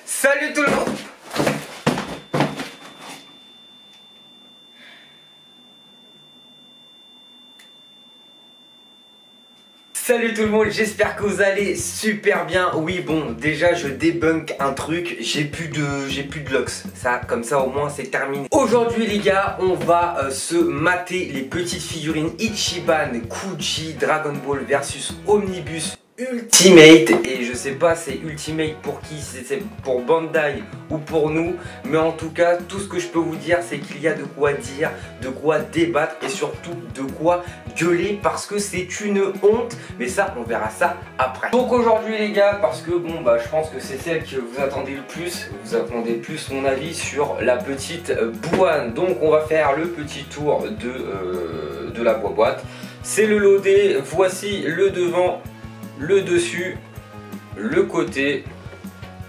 Salut tout le monde. Salut tout le monde, j'espère que vous allez super bien. Oui bon, déjà je débunk un truc, j'ai plus de locks. Ça, comme ça au moins c'est terminé. Aujourd'hui les gars, on va se mater les petites figurines Ichiban, Kuji, Dragon Ball versus Omnibus Ultimate. Et je sais pas c'est Ultimate pour qui, c'est pour Bandai ou pour nous, mais en tout cas tout ce que je peux vous dire c'est qu'il y a de quoi dire, de quoi débattre et surtout de quoi gueuler parce que c'est une honte, mais ça on verra ça après. Donc aujourd'hui les gars, parce que bon bah je pense que c'est celle que vous attendez le plus, vous attendez le plus mon avis sur la petite Buwan. Donc on va faire le petit tour de la boîte. C'est le loadé, voici le devant, le dessus, le côté,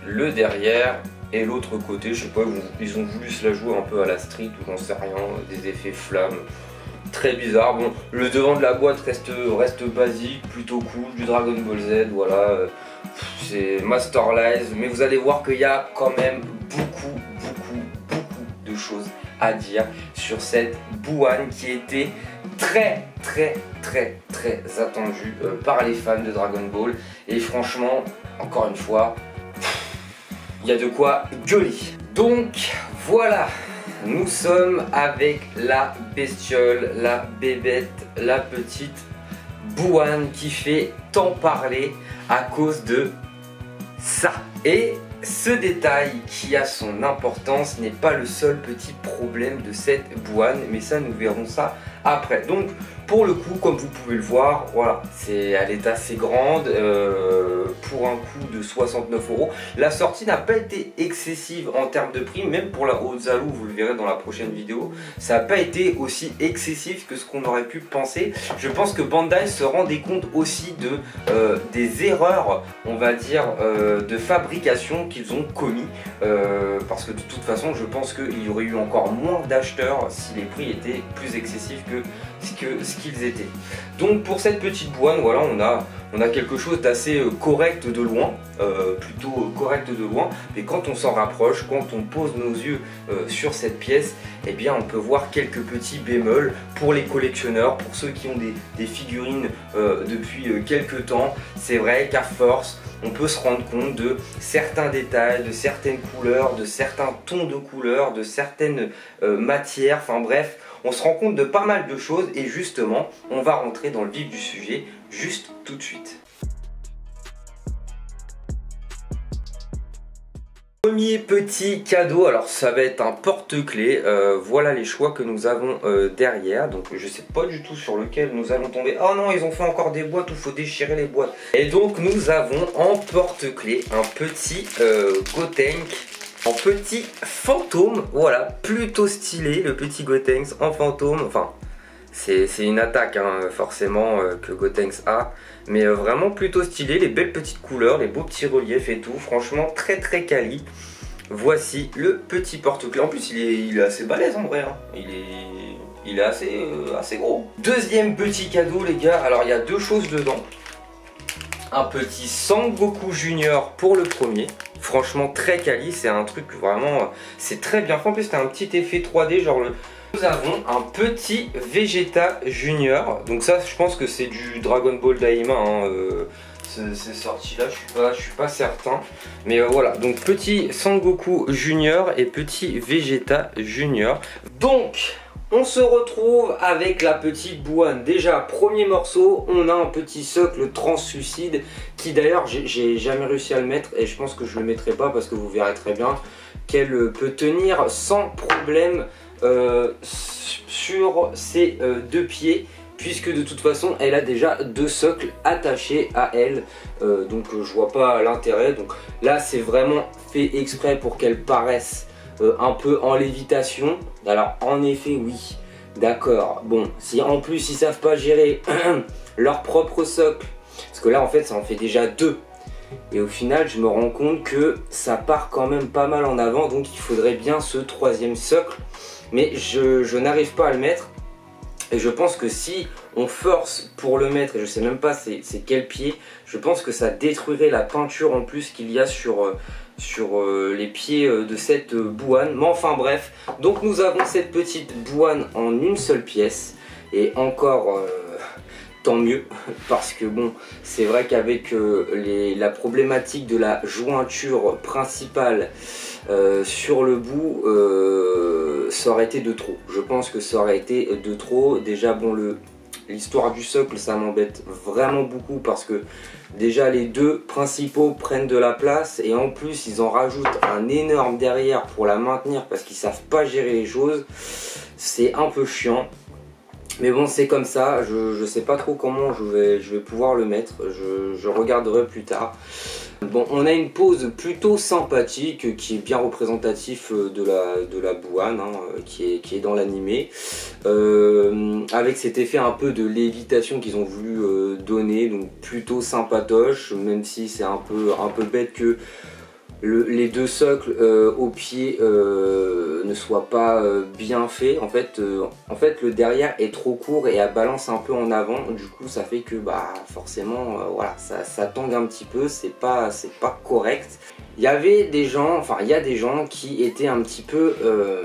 le derrière et l'autre côté. Je sais pas, ils ont voulu se la jouer un peu à la street ou j'en sais rien, des effets flammes très bizarre. Bon, le devant de la boîte reste basique, plutôt cool, du Dragon Ball Z, voilà, c'est Masterlize, mais vous allez voir qu'il y a quand même beaucoup de choses à dire sur cette Buwan qui était très attendue par les fans de Dragon Ball. Et franchement, encore une fois, il y a de quoi gueuler. Donc voilà, nous sommes avec la bestiole, la bébête, la petite Buwan qui fait tant parler à cause de ça. Et ce détail qui a son importance n'est pas le seul petit problème de cette Buwan, mais ça nous verrons ça après. Donc pour le coup, comme vous pouvez le voir, voilà, elle est assez grande pour un coût de 69 €. La sortie n'a pas été excessive en termes de prix, même pour la Ozaru, vous le verrez dans la prochaine vidéo, ça n'a pas été aussi excessif que ce qu'on aurait pu penser. Je pense que Bandai se rendait compte aussi des erreurs, on va dire, de fabrication qu'ils ont commis, parce que de toute façon, je pense qu'il y aurait eu encore moins d'acheteurs si les prix étaient plus excessifs que ce qu'ils étaient. Donc pour cette petite Buwan, voilà, on a quelque chose d'assez correct de loin, plutôt correct de loin, mais quand on s'en rapproche, quand on pose nos yeux sur cette pièce, eh bien on peut voir quelques petits bémols pour les collectionneurs, pour ceux qui ont des figurines depuis quelques temps. C'est vrai qu'à force, on peut se rendre compte de certains détails, de certaines couleurs, de certains tons de couleurs, de certaines matières, enfin bref, on se rend compte de pas mal de choses et justement, on va rentrer dans le vif du sujet juste tout de suite. Premier petit cadeau, alors ça va être un porte-clés, voilà les choix que nous avons derrière, donc je sais pas du tout sur lequel nous allons tomber. Oh non, ils ont fait encore des boîtes où il faut déchirer les boîtes. Et donc nous avons en porte-clés un petit Gotenks en petit fantôme, voilà, plutôt stylé le petit Gotenks en fantôme. Enfin, c'est une attaque hein, forcément que Gotenks a, mais vraiment plutôt stylé, les belles petites couleurs, les beaux petits reliefs et tout, franchement très quali. Voici le petit porte-clés, en plus il est assez balèze en vrai, hein. Il est assez gros. Deuxième petit cadeau les gars, alors il y a deux choses dedans. Un petit Sangoku Junior pour le premier, franchement très quali, c'est un truc vraiment, c'est très bien fait, en plus c'est un petit effet 3D genre le... Nous avons un petit Vegeta Junior, donc ça je pense que c'est du Dragon Ball Daima, hein, c'est sorti là, je suis pas certain, mais voilà, donc petit Sangoku Junior et petit Vegeta Junior. Donc on se retrouve avec la petite Buwan. Déjà, premier morceau, on a un petit socle translucide qui d'ailleurs, j'ai jamais réussi à le mettre et je pense que je le mettrai pas parce que vous verrez très bien qu'elle peut tenir sans problème sur ses deux pieds, puisque de toute façon elle a déjà deux socles attachés à elle, donc je vois pas l'intérêt. Donc là c'est vraiment fait exprès pour qu'elle paraisse un peu en lévitation. Alors en effet oui, d'accord, bon, si en plus ils savent pas gérer leur propre socle, parce que là en fait ça en fait déjà deux, et au final je me rends compte que ça part quand même pas mal en avant, donc il faudrait bien ce troisième socle, mais je n'arrive pas à le mettre. Et je pense que si on force pour le mettre, et je sais même pas c'est quel pied, je pense que ça détruirait la peinture en plus qu'il y a sur sur les pieds de cette bouane. Mais enfin bref, donc nous avons cette petite bouane en une seule pièce. Et encore tant mieux, parce que bon, c'est vrai qu'avec la problématique de la jointure principale sur le bout, ça aurait été de trop. Je pense que ça aurait été de trop. Déjà bon, l'histoire du socle, ça m'embête vraiment beaucoup parce que déjà les deux principaux prennent de la place et en plus ils en rajoutent un énorme derrière pour la maintenir parce qu'ils savent pas gérer les choses. C'est un peu chiant. Mais bon, c'est comme ça, je sais pas trop comment je vais pouvoir le mettre, je regarderai plus tard. Bon, on a une pose plutôt sympathique qui est bien représentatif de la bouane, hein, qui est dans l'animé. Avec cet effet un peu de lévitation qu'ils ont voulu donner, donc plutôt sympatoche, même si c'est un peu bête que les deux socles au pied ne soient pas bien faits. En fait, le derrière est trop court et elle balance un peu en avant. Du coup, ça fait que bah forcément, voilà, ça tangue un petit peu. C'est pas correct. Il y avait des gens, enfin il y a des gens qui étaient un petit peu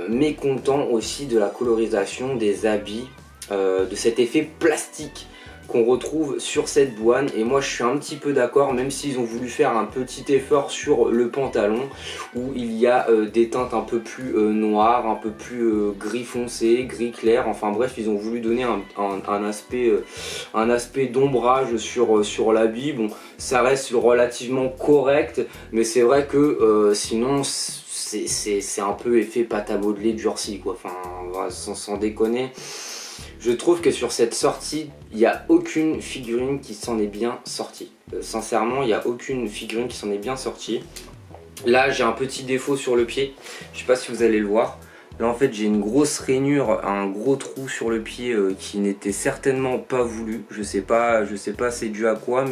mécontents aussi de la colorisation des habits, de cet effet plastique qu'on retrouve sur cette bouane. Et moi je suis un petit peu d'accord, même s'ils ont voulu faire un petit effort sur le pantalon où il y a des teintes un peu plus noires, un peu plus gris foncé, gris clair, enfin bref, ils ont voulu donner un aspect d'ombrage sur l'habit. Bon, ça reste relativement correct, mais c'est vrai que sinon c'est un peu effet pâte à modeler durci quoi, enfin voilà, sans déconner. Je trouve que sur cette sortie, il n'y a aucune figurine qui s'en est bien sortie. Sincèrement, il n'y a aucune figurine qui s'en est bien sortie. Là, j'ai un petit défaut sur le pied. Je ne sais pas si vous allez le voir. Là, en fait, j'ai une grosse rainure, un gros trou sur le pied qui n'était certainement pas voulu. Je sais pas c'est dû à quoi,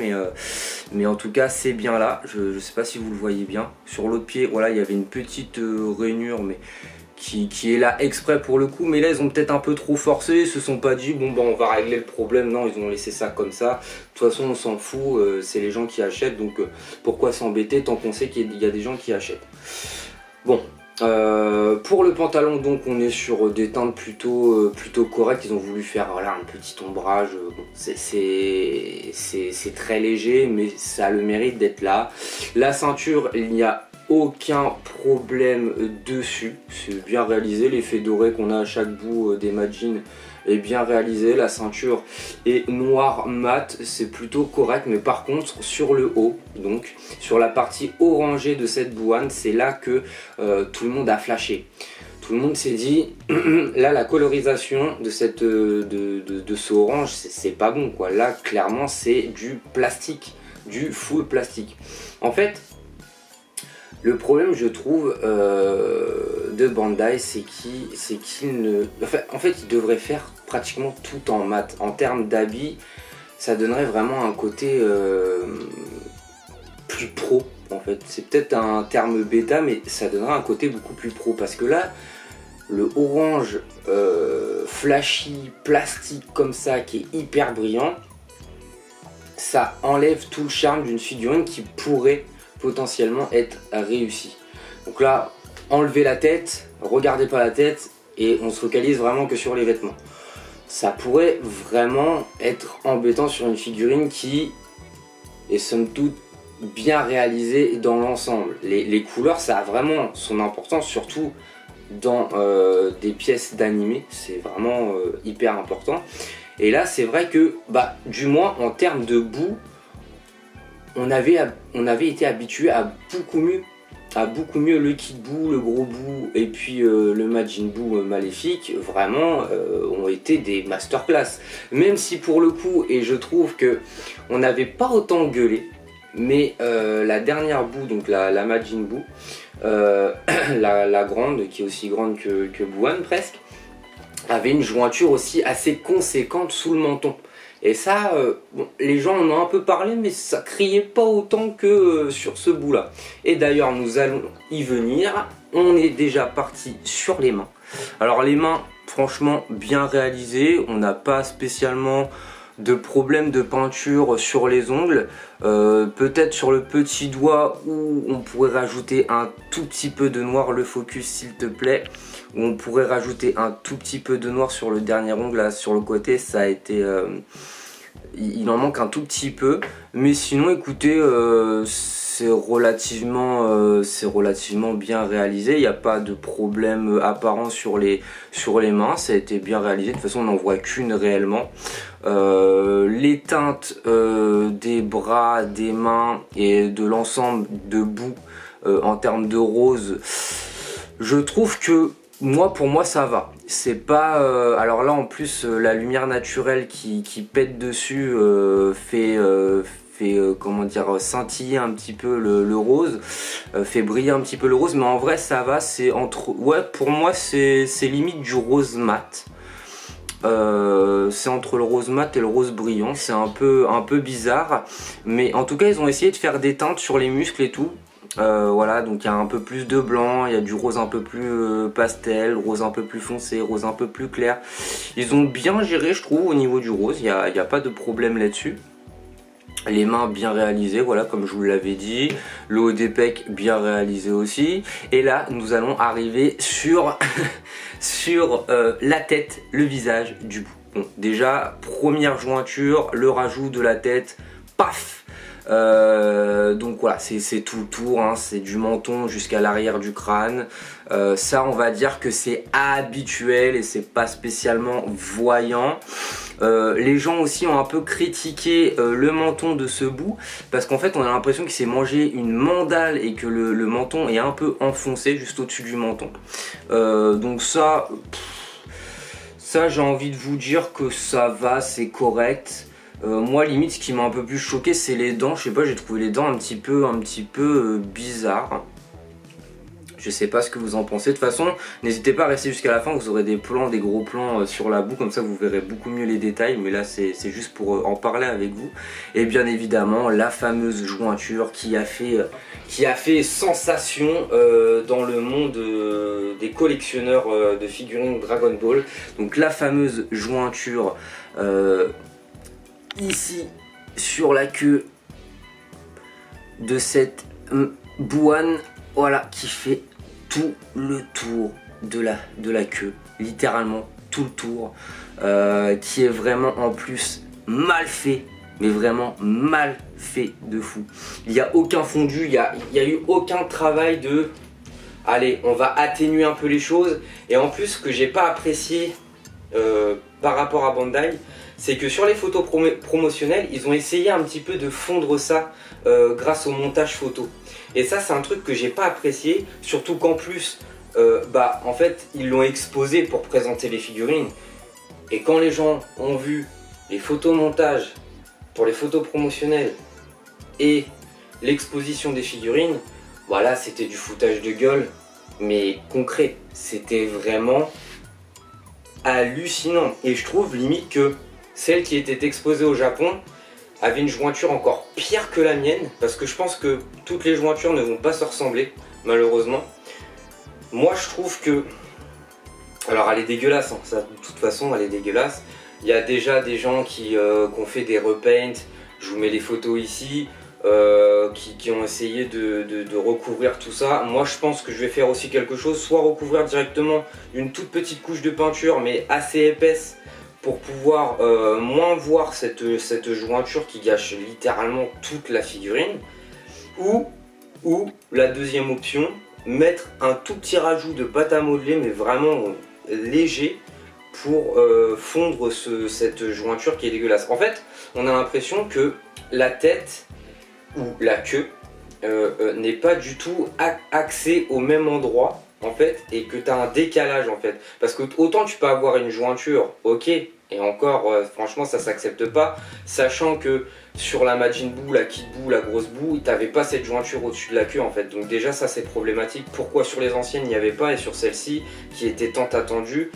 mais en tout cas, c'est bien là. Je ne sais pas si vous le voyez bien. Sur l'autre pied, voilà, il y avait une petite rainure, mais qui est là exprès pour le coup, mais là ils ont peut-être un peu trop forcé, ils se sont pas dit bon bah on va régler le problème, non, ils ont laissé ça comme ça. De toute façon on s'en fout, c'est les gens qui achètent, donc pourquoi s'embêter tant qu'on sait qu'il y a des gens qui achètent. Bon, pour le pantalon donc on est sur des teintes plutôt correctes. Ils ont voulu faire voilà, un petit ombrage, bon, c'est très léger mais ça a le mérite d'être là. La ceinture, il n'y a aucun problème dessus, c'est bien réalisé, l'effet doré qu'on a à chaque bout des Majin est bien réalisé, la ceinture est noire mat, c'est plutôt correct, mais par contre sur le haut, donc sur la partie orangée de cette bouane, c'est là que tout le monde a flashé. Tout le monde s'est dit, là la colorisation de ce orange, c'est pas bon quoi, là clairement c'est du plastique, du full plastique. En fait, le problème, je trouve, de Bandai, c'est qu'il ne... En fait, il devrait faire pratiquement tout en mat. En termes d'habits, ça donnerait vraiment un côté plus pro, en fait. C'est peut-être un terme bêta, mais ça donnerait un côté beaucoup plus pro. Parce que là, le orange flashy, plastique comme ça, qui est hyper brillant, ça enlève tout le charme d'une figurine qui pourrait potentiellement être réussi. Donc là, enlevez la tête, regardez pas la tête et on se focalise vraiment que sur les vêtements. Ça pourrait vraiment être embêtant sur une figurine qui est somme toute bien réalisée dans l'ensemble. Les couleurs, ça a vraiment son importance, surtout dans des pièces d'animé, c'est vraiment hyper important. Et là, c'est vrai que, bah, du moins en termes de bout, on avait été habitué à beaucoup mieux le Kid Buu, le Gros Buu et puis le Majin Buu maléfique, vraiment ont été des masterclass. Même si pour le coup, et je trouve que on n'avait pas autant gueulé, mais la dernière Buu, donc la Majin Buu, la grande, qui est aussi grande que Bouane presque, avait une jointure aussi assez conséquente sous le menton. Et ça, bon, les gens en ont un peu parlé, mais ça criait pas autant que sur ce bout là. Et d'ailleurs, nous allons y venir. On est déjà parti sur les mains. Alors les mains, franchement, bien réalisées. On n'a pas spécialement de problème de peinture sur les ongles. Peut-être sur le petit doigt où on pourrait rajouter un tout petit peu de noir, le focus s'il te plaît, où on pourrait rajouter un tout petit peu de noir sur le dernier ongle là, sur le côté. Ça a été il en manque un tout petit peu, mais sinon écoutez, c'est relativement bien réalisé. Il n'y a pas de problème apparent sur les mains, ça a été bien réalisé. De toute façon on n'en voit qu'une réellement. Les teintes des bras, des mains et de l'ensemble debout en termes de rose, je trouve que pour moi ça va. C'est pas alors là en plus la lumière naturelle qui pète dessus fait comment dire, scintiller un petit peu le rose, fait briller un petit peu le rose, mais en vrai ça va. C'est entre, ouais, pour moi c'est limite du rose mat. C'est entre le rose mat et le rose brillant. C'est un peu bizarre, mais en tout cas ils ont essayé de faire des teintes sur les muscles et tout. Voilà, donc il y a un peu plus de blanc, il y a du rose un peu plus pastel, rose un peu plus foncé, rose un peu plus clair. Ils ont bien géré, je trouve, au niveau du rose. Il n'y a pas de problème là-dessus. Les mains bien réalisées, voilà, comme je vous l'avais dit. Le haut des pecs bien réalisé aussi. Et là nous allons arriver sur sur la tête, le visage du bout. Bon, déjà première jointure, le rajout de la tête, paf. Donc voilà, c'est tout le tour, hein, c'est du menton jusqu'à l'arrière du crâne. Ça on va dire que c'est habituel et c'est pas spécialement voyant. Les gens aussi ont un peu critiqué le menton de ce bout, parce qu'en fait on a l'impression qu'il s'est mangé une mandale et que le menton est un peu enfoncé juste au-dessus du menton. Donc ça j'ai envie de vous dire que ça va, c'est correct. Moi limite ce qui m'a un peu plus choqué c'est les dents. Je sais pas, j'ai trouvé les dents un petit peu bizarres. Je sais pas ce que vous en pensez. De toute façon n'hésitez pas à rester jusqu'à la fin, vous aurez des gros plans sur la boue, comme ça vous verrez beaucoup mieux les détails. Mais là c'est juste pour en parler avec vous. Et bien évidemment la fameuse jointure qui a fait sensation dans le monde des collectionneurs de figurines Dragon Ball. Donc la fameuse jointure ici sur la queue de cette Bouane, voilà, qui fait tout le tour de la queue, littéralement tout le tour, qui est vraiment en plus mal fait, mais vraiment mal fait de fou. Il n'y a aucun fondu, il y a eu aucun travail de allez on va atténuer un peu les choses. Et en plus ce que j'ai pas apprécié par rapport à Bandai, c'est que sur les photos promotionnelles, ils ont essayé un petit peu de fondre ça grâce au montage photo. Et ça, c'est un truc que j'ai pas apprécié, surtout qu'en plus, en fait, ils l'ont exposé pour présenter les figurines. Et quand les gens ont vu les photos montage pour les photos promotionnelles et l'exposition des figurines, voilà, c'était du foutage de gueule, mais concret. C'était vraiment hallucinant. Et je trouve limite que celle qui était exposée au Japon avait une jointure encore pire que la mienne, parce que je pense que toutes les jointures ne vont pas se ressembler, malheureusement. Moi je trouve que... Alors elle est dégueulasse, hein. Ça, de toute façon elle est dégueulasse. Il y a déjà des gens qui ont fait des repaints, je vous mets les photos ici, qui ont essayé de recouvrir tout ça. Moi je pense que je vais faire aussi quelque chose, soit recouvrir directement une toute petite couche de peinture mais assez épaisse, pour pouvoir moins voir cette jointure qui gâche littéralement toute la figurine, ou la deuxième option, mettre un tout petit rajout de pâte à modeler mais vraiment léger pour fondre cette jointure qui est dégueulasse. En fait on a l'impression que la tête ou la queue n'est pas du tout axée au même endroit en fait, et que tu as un décalage en fait, parce que autant tu peux avoir une jointure, ok, et encore franchement ça s'accepte pas, sachant que sur la Majin Buu, la Kid Buu, la grosse Buu, tu n'avais pas cette jointure au-dessus de la queue en fait, donc déjà ça c'est problématique. Pourquoi sur les anciennes il n'y avait pas et sur celle-ci qui était tant attendue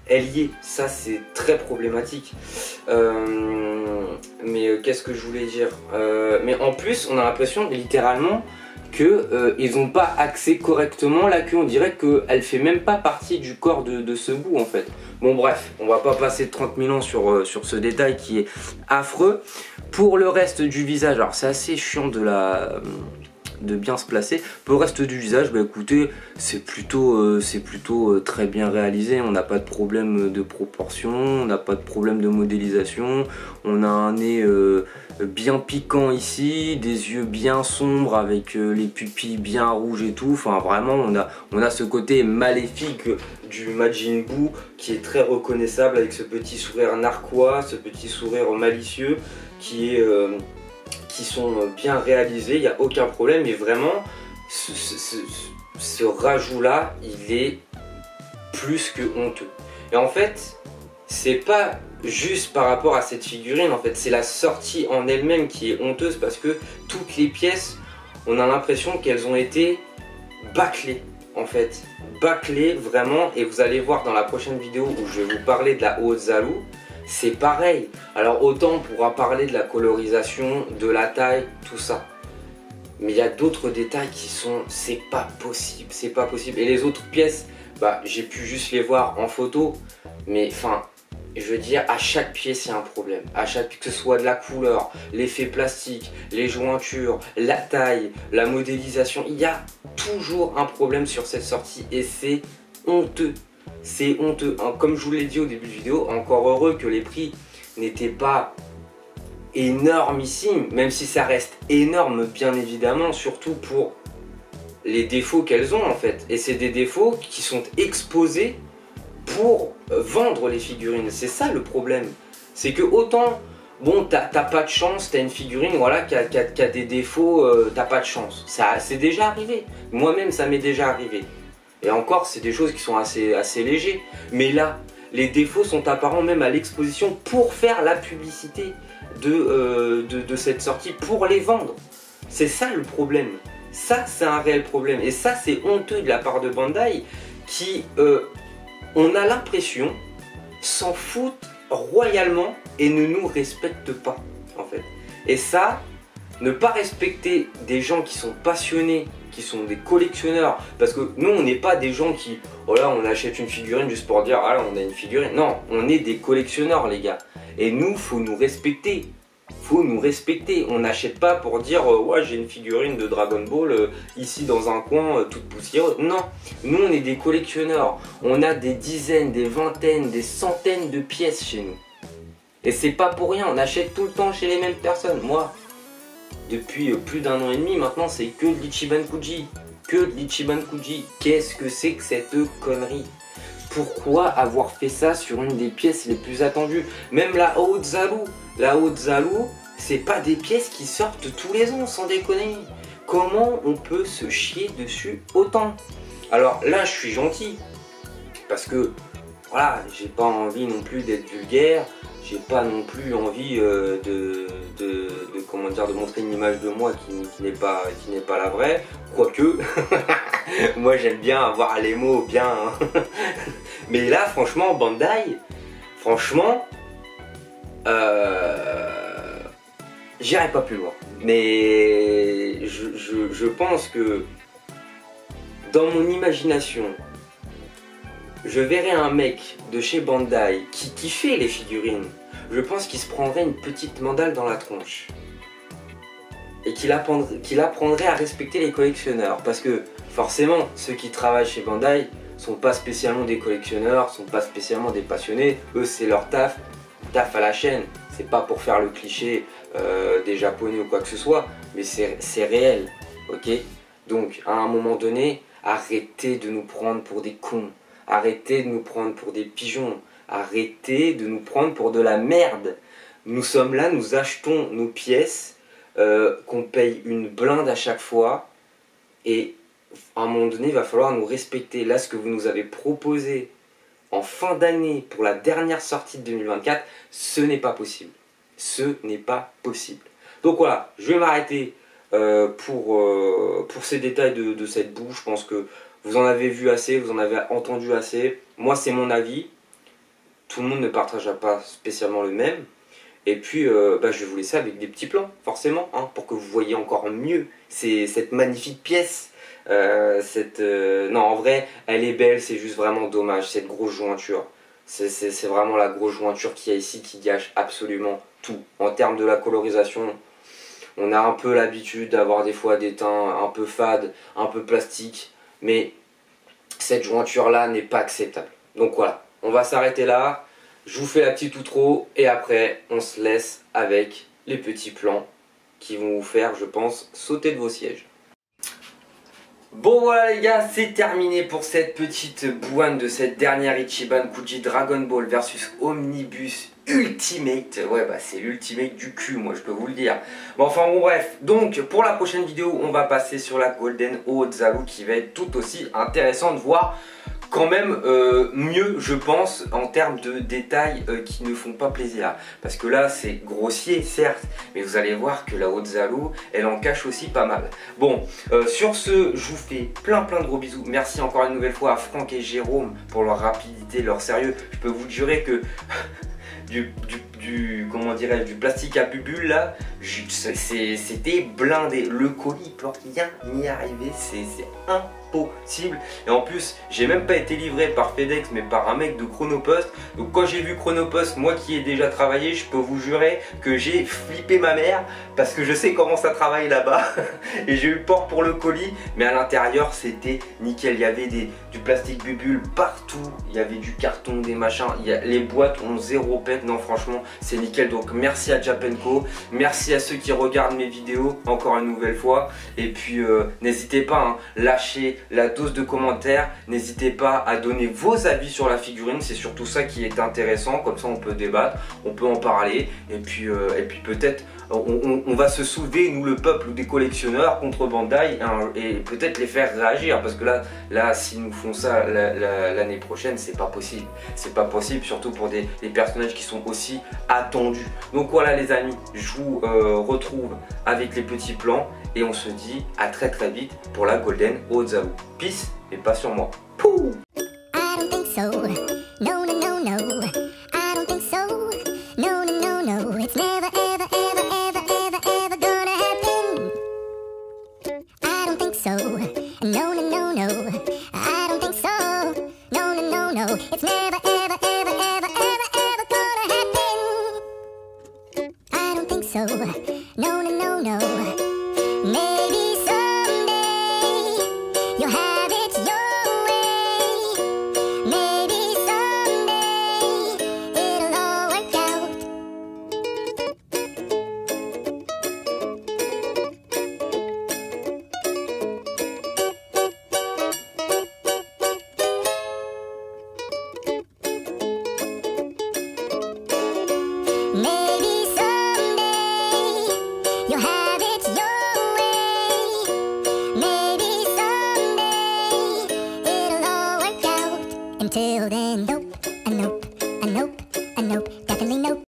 elle y est? Ça c'est très problématique. Mais qu'est-ce que je voulais dire, mais en plus on a l'impression littéralement qu'ils n'ont pas axé correctement la queue. On dirait qu'elle fait même pas partie du corps de ce bout en fait. Bon bref, on va pas passer 30 000 ans sur ce détail qui est affreux. Pour le reste du visage, alors c'est assez chiant de bien se placer. Pour le reste du visage, bah écoutez, c'est plutôt très bien réalisé. On n'a pas de problème de proportion, on n'a pas de problème de modélisation. On a un nez bien piquant ici, des yeux bien sombres avec les pupilles bien rouges et tout. Enfin vraiment, on a ce côté maléfique du Majin Buu qui est très reconnaissable avec ce petit sourire narquois, ce petit sourire malicieux qui sont bien réalisés, il n'y a aucun problème, mais vraiment ce rajout là il est plus que honteux. Et en fait c'est pas juste par rapport à cette figurine, en fait c'est la sortie en elle-même qui est honteuse, parce que toutes les pièces on a l'impression qu'elles ont été bâclées en fait, bâclées vraiment, et vous allez voir dans la prochaine vidéo où je vais vous parler de la Ozaru. C'est pareil. Alors autant on pourra parler de la colorisation, de la taille, tout ça. Mais il y a d'autres détails qui sont... c'est pas possible, c'est pas possible. Et les autres pièces, bah j'ai pu juste les voir en photo. Mais enfin, je veux dire, à chaque pièce il y a un problème. À chaque, que ce soit de la couleur, l'effet plastique, les jointures, la taille, la modélisation. Il y a toujours un problème sur cette sortie et c'est honteux. C'est honteux, comme je vous l'ai dit au début de vidéo, encore heureux que les prix n'étaient pas énormissimes, même si ça reste énorme bien évidemment, surtout pour les défauts qu'elles ont en fait. Et c'est des défauts qui sont exposés pour vendre les figurines, c'est ça le problème. C'est que autant, bon t'as pas de chance, t'as une figurine voilà, qui a des défauts, t'as pas de chance. Ça c'est déjà arrivé, moi-même ça m'est déjà arrivé. Et encore, c'est des choses qui sont assez légers. Mais là, les défauts sont apparents même à l'exposition pour faire la publicité de cette sortie, pour les vendre. C'est ça le problème. Ça, c'est un réel problème. Et ça, c'est honteux de la part de Bandai qui, on a l'impression, s'en foutent royalement et ne nous respectent pas, en fait. Et ça, ne pas respecter des gens qui sont passionnés, qui sont des collectionneurs, parce que nous on n'est pas des gens qui, voilà, on achète une figurine juste pour dire ah là on a une figurine. Non, on est des collectionneurs les gars, et nous faut nous respecter, on n'achète pas pour dire ouais j'ai une figurine de Dragon Ball ici dans un coin toute poussiéreuse. Non, nous on est des collectionneurs, on a des dizaines, des vingtaines, des centaines de pièces chez nous, et c'est pas pour rien, on achète tout le temps chez les mêmes personnes. Moi depuis plus d'un an et demi maintenant, c'est que de l'Ichiban Kuji. Que de l'Ichiban Kuji. Qu'est-ce que c'est que cette connerie? Pourquoi avoir fait ça sur une des pièces les plus attendues? Même la Ozaru, c'est pas des pièces qui sortent tous les ans, sans déconner. Comment on peut se chier dessus autant? Alors là, je suis gentil, parce que voilà, j'ai pas envie non plus d'être vulgaire. J'ai pas non plus envie comment dire, de montrer une image de moi qui n'est pas la vraie, quoique moi j'aime bien avoir les mots bien hein. Mais là franchement Bandai, franchement j'irai pas plus loin, mais je pense que dans mon imagination je verrais un mec de chez Bandai qui fait les figurines, je pense qu'il se prendrait une petite mandale dans la tronche. Et qu'il apprendrait à respecter les collectionneurs. Parce que forcément, ceux qui travaillent chez Bandai sont pas spécialement des collectionneurs, sont pas spécialement des passionnés. Eux, c'est leur taf à la chaîne. C'est pas pour faire le cliché des japonais ou quoi que ce soit, mais c'est réel, ok? Donc, à un moment donné, arrêtez de nous prendre pour des cons. Arrêtez de nous prendre pour des pigeons. Arrêtez de nous prendre pour de la merde. Nous sommes là, nous achetons nos pièces, qu'on paye une blinde à chaque fois. Et à un moment donné, il va falloir nous respecter. Là, ce que vous nous avez proposé en fin d'année pour la dernière sortie de 2024, ce n'est pas possible. Ce n'est pas possible. Donc voilà, je vais m'arrêter pour ces détails de cette boue. Je pense que vous en avez vu assez, vous en avez entendu assez. Moi, c'est mon avis. Tout le monde ne partagera pas spécialement le même. Et puis je vais vous laisser avec des petits plans, forcément, hein, pour que vous voyez encore mieux cette magnifique pièce. Non, en vrai, elle est belle, c'est juste vraiment dommage, cette grosse jointure. C'est vraiment la grosse jointure qu'il y a ici qui gâche absolument tout. En termes de la colorisation, on a un peu l'habitude d'avoir des fois des teints un peu fades, un peu plastiques, mais cette jointure là n'est pas acceptable. Donc voilà, on va s'arrêter là, je vous fais la petite outro et après on se laisse avec les petits plans qui vont vous faire, je pense, sauter de vos sièges. Bon voilà les gars, c'est terminé pour cette petite bouane de cette dernière Ichiban Kuji Dragon Ball versus Omnibus Ultimate. Ouais bah c'est l'ultimate du cul, moi je peux vous le dire. Bon enfin bon bref, donc pour la prochaine vidéo on va passer sur la Golden Ozaru qui va être tout aussi intéressante, voire quand même mieux je pense en termes de détails qui ne font pas plaisir, parce que là c'est grossier certes, mais vous allez voir que la Ozaru elle en cache aussi pas mal. Bon sur ce je vous fais plein de gros bisous, merci encore une nouvelle fois à Franck et Jérôme pour leur rapidité, leur sérieux. Je peux vous jurer que comment dirais-je, du plastique à bulles là, c'était blindé. Le colis peut rien y arriver, c'est impossible. Et en plus, j'ai même pas été livré par FedEx mais par un mec de Chronopost. Donc quand j'ai vu Chronopost, moi qui ai déjà travaillé, je peux vous jurer que j'ai flippé ma mère parce que je sais comment ça travaille là-bas. Et j'ai eu peur pour le colis, mais à l'intérieur c'était nickel. Il y avait du plastique bubule partout, il y avait du carton, des machins, les boîtes ont zéro pète. Non franchement c'est nickel. Donc merci à Japenco, merci à ceux qui regardent mes vidéos encore une nouvelle fois. Et puis n'hésitez pas, hein, lâchez la dose de commentaires, n'hésitez pas à donner vos avis sur la figurine, c'est surtout ça qui est intéressant, comme ça on peut débattre, on peut en parler, et puis peut-être on va se soulever, nous le peuple des collectionneurs, contre Bandai, hein, et peut-être les faire réagir, parce que là s'ils nous font ça l'année prochaine, c'est pas possible, surtout pour des personnages qui sont aussi attendus. Donc voilà les amis, je vous retrouve avec les petits plans, et on se dit à très vite pour la Golden Ozaru. Peace, et pas sur moi. Pouh! Maybe someday you'll have it your way. Maybe someday it'll all work out. Maybe someday you'll have it your way. Maybe someday it'll all work out. Until then, nope, a nope, definitely nope.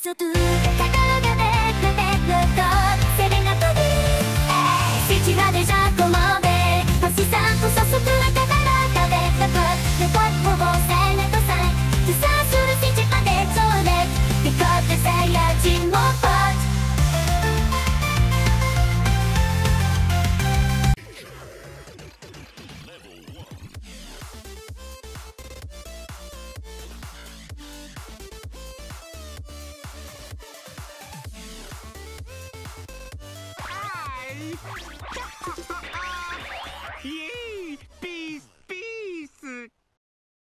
そと宝がねくねくとセレナトルシチラでジャコモベ星さんとそそくら宝がねくとでこっぽぼせねとさいつさするシチパでゾーレでこってせやちもぽHey!